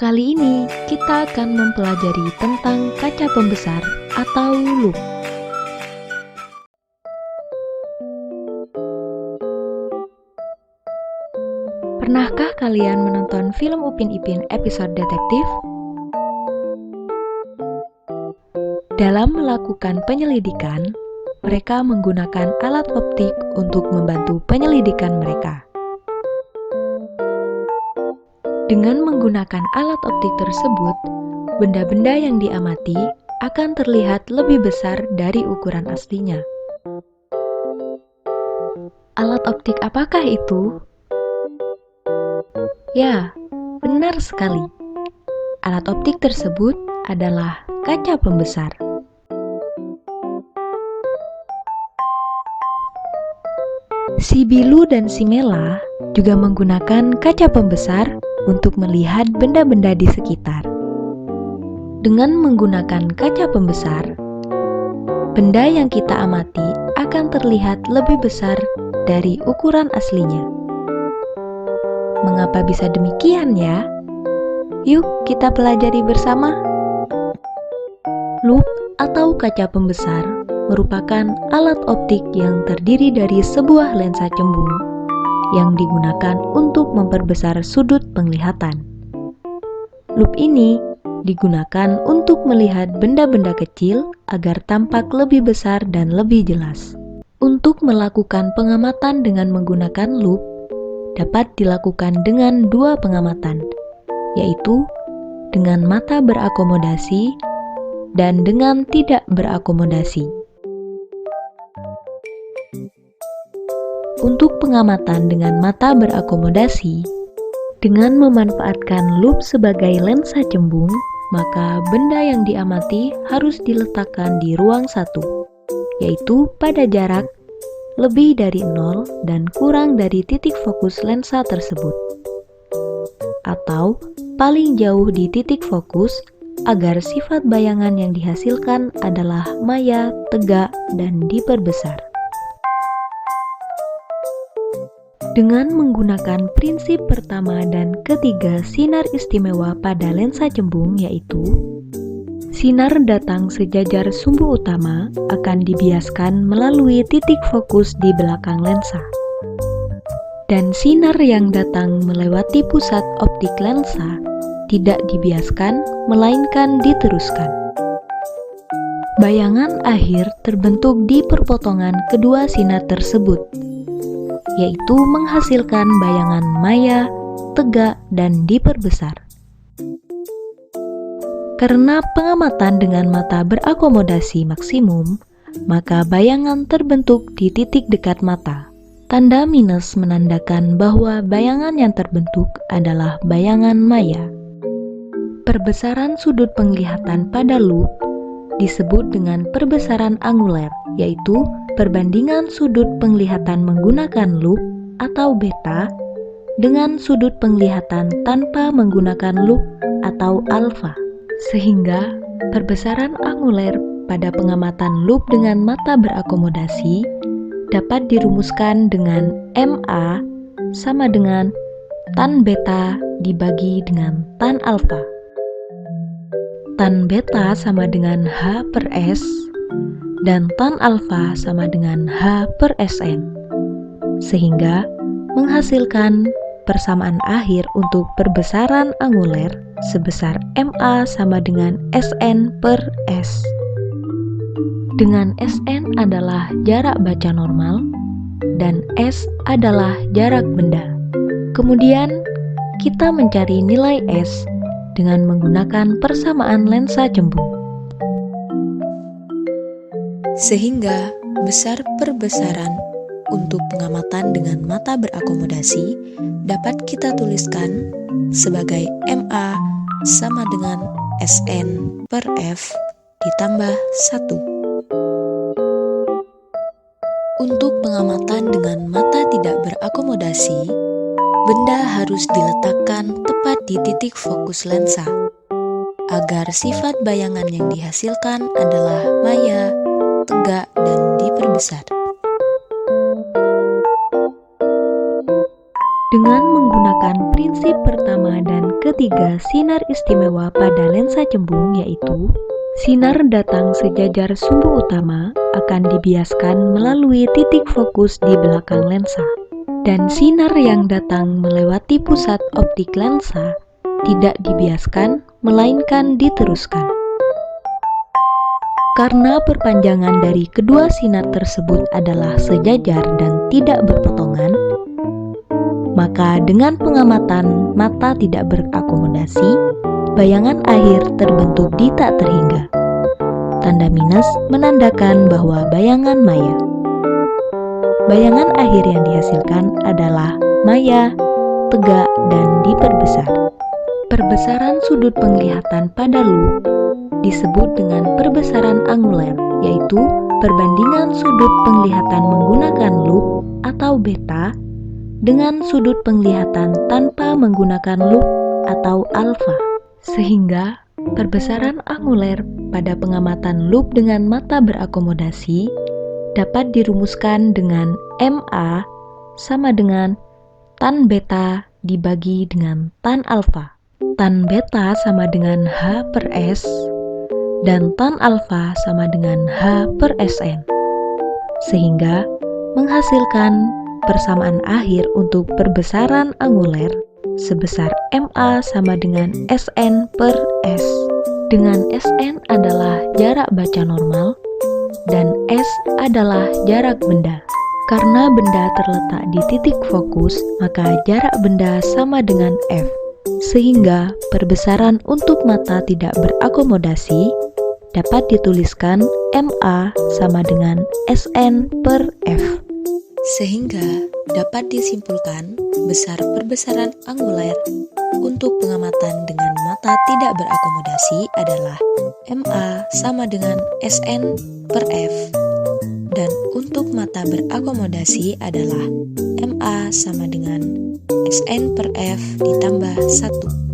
Kali ini kita akan mempelajari tentang kaca pembesar atau loop. Pernahkah kalian menonton film Upin Ipin episode detektif? Dalam melakukan penyelidikan, mereka menggunakan alat optik untuk membantu penyelidikan mereka. Dengan menggunakan alat optik tersebut, benda-benda yang diamati akan terlihat lebih besar dari ukuran aslinya. Alat optik apakah itu? Ya, benar sekali. Alat optik tersebut adalah kaca pembesar. Si Bilu dan si Mela juga menggunakan kaca pembesar untuk melihat benda-benda di sekitar. Dengan menggunakan kaca pembesar, benda yang kita amati akan terlihat lebih besar dari ukuran aslinya. Mengapa bisa demikian ya? Yuk kita pelajari bersama. Loop atau kaca pembesar merupakan alat optik yang terdiri dari sebuah lensa cembung yang digunakan untuk memperbesar sudut penglihatan. Loop ini digunakan untuk melihat benda-benda kecil agar tampak lebih besar dan lebih jelas. Untuk melakukan pengamatan dengan menggunakan loop dapat dilakukan dengan dua pengamatan, yaitu dengan mata berakomodasi dan dengan tidak berakomodasi. Untuk pengamatan dengan mata berakomodasi, dengan memanfaatkan loop sebagai lensa cembung, maka benda yang diamati harus diletakkan di ruang satu, yaitu pada jarak lebih dari 0 dan kurang dari titik fokus lensa tersebut, atau paling jauh di titik fokus agar sifat bayangan yang dihasilkan adalah maya, tegak, dan diperbesar. Dengan menggunakan prinsip pertama dan ketiga sinar istimewa pada lensa cembung, yaitu sinar datang sejajar sumbu utama akan dibiaskan melalui titik fokus di belakang lensa, dan sinar yang datang melewati pusat optik lensa tidak dibiaskan melainkan diteruskan. Bayangan akhir terbentuk di perpotongan kedua sinar tersebut, yaitu menghasilkan bayangan maya, tegak, dan diperbesar. Karena pengamatan dengan mata berakomodasi maksimum, maka bayangan terbentuk di titik dekat mata. Tanda minus menandakan bahwa bayangan yang terbentuk adalah bayangan maya. Perbesaran sudut penglihatan pada loop disebut dengan perbesaran anguler, yaitu perbandingan sudut penglihatan menggunakan loop atau beta dengan sudut penglihatan tanpa menggunakan loop atau alfa. Sehingga perbesaran anguler pada pengamatan loop dengan mata berakomodasi dapat dirumuskan dengan MA sama dengan tan beta dibagi dengan tan alfa. Tan beta sama dengan H per S, dan tan alfa sama dengan H per Sn, sehingga menghasilkan persamaan akhir untuk perbesaran anguler sebesar MA sama dengan Sn per S. Dengan Sn adalah jarak baca normal, dan S adalah jarak benda. Kemudian, kita mencari nilai S dengan menggunakan persamaan lensa cembung. Sehingga besar perbesaran untuk pengamatan dengan mata berakomodasi dapat kita tuliskan sebagai MA sama dengan Sn per F ditambah 1. Untuk pengamatan dengan mata tidak berakomodasi, benda harus diletakkan tepat di titik fokus lensa, agar sifat bayangan yang dihasilkan adalah maya, tegak, dan diperbesar. Dengan menggunakan prinsip pertama dan ketiga sinar istimewa pada lensa cembung, yaitu sinar datang sejajar sumbu utama akan dibiaskan melalui titik fokus di belakang lensa, dan sinar yang datang melewati pusat optik lensa tidak dibiaskan melainkan diteruskan. Karena perpanjangan dari kedua sinar tersebut adalah sejajar dan tidak berpotongan, maka dengan pengamatan mata tidak berakomodasi, bayangan akhir terbentuk di tak terhingga. Tanda minus menandakan bahwa bayangan maya. Bayangan akhir yang dihasilkan adalah maya, tegak, dan diperbesar. Perbesaran sudut penglihatan pada loop disebut dengan perbesaran anguler, yaitu perbandingan sudut penglihatan menggunakan loop atau beta dengan sudut penglihatan tanpa menggunakan loop atau alfa. Sehingga perbesaran anguler pada pengamatan loop dengan mata berakomodasi dapat dirumuskan dengan MA sama dengan tan beta dibagi dengan tan alfa. Tan beta sama dengan H per S dan tan alfa sama dengan H per Sn, sehingga menghasilkan persamaan akhir untuk perbesaran anguler sebesar MA sama dengan Sn per S, dengan Sn adalah jarak baca normal dan S adalah jarak benda. Karena benda terletak di titik fokus, maka jarak benda sama dengan F, sehingga perbesaran untuk mata tidak berakomodasi dapat dituliskan MA sama dengan Sn per F. Sehingga dapat disimpulkan besar perbesaran anguler untuk pengamatan dengan mata tidak berakomodasi adalah MA sama dengan Sn per F, dan untuk mata berakomodasi adalah MA sama dengan Sn per F ditambah 1.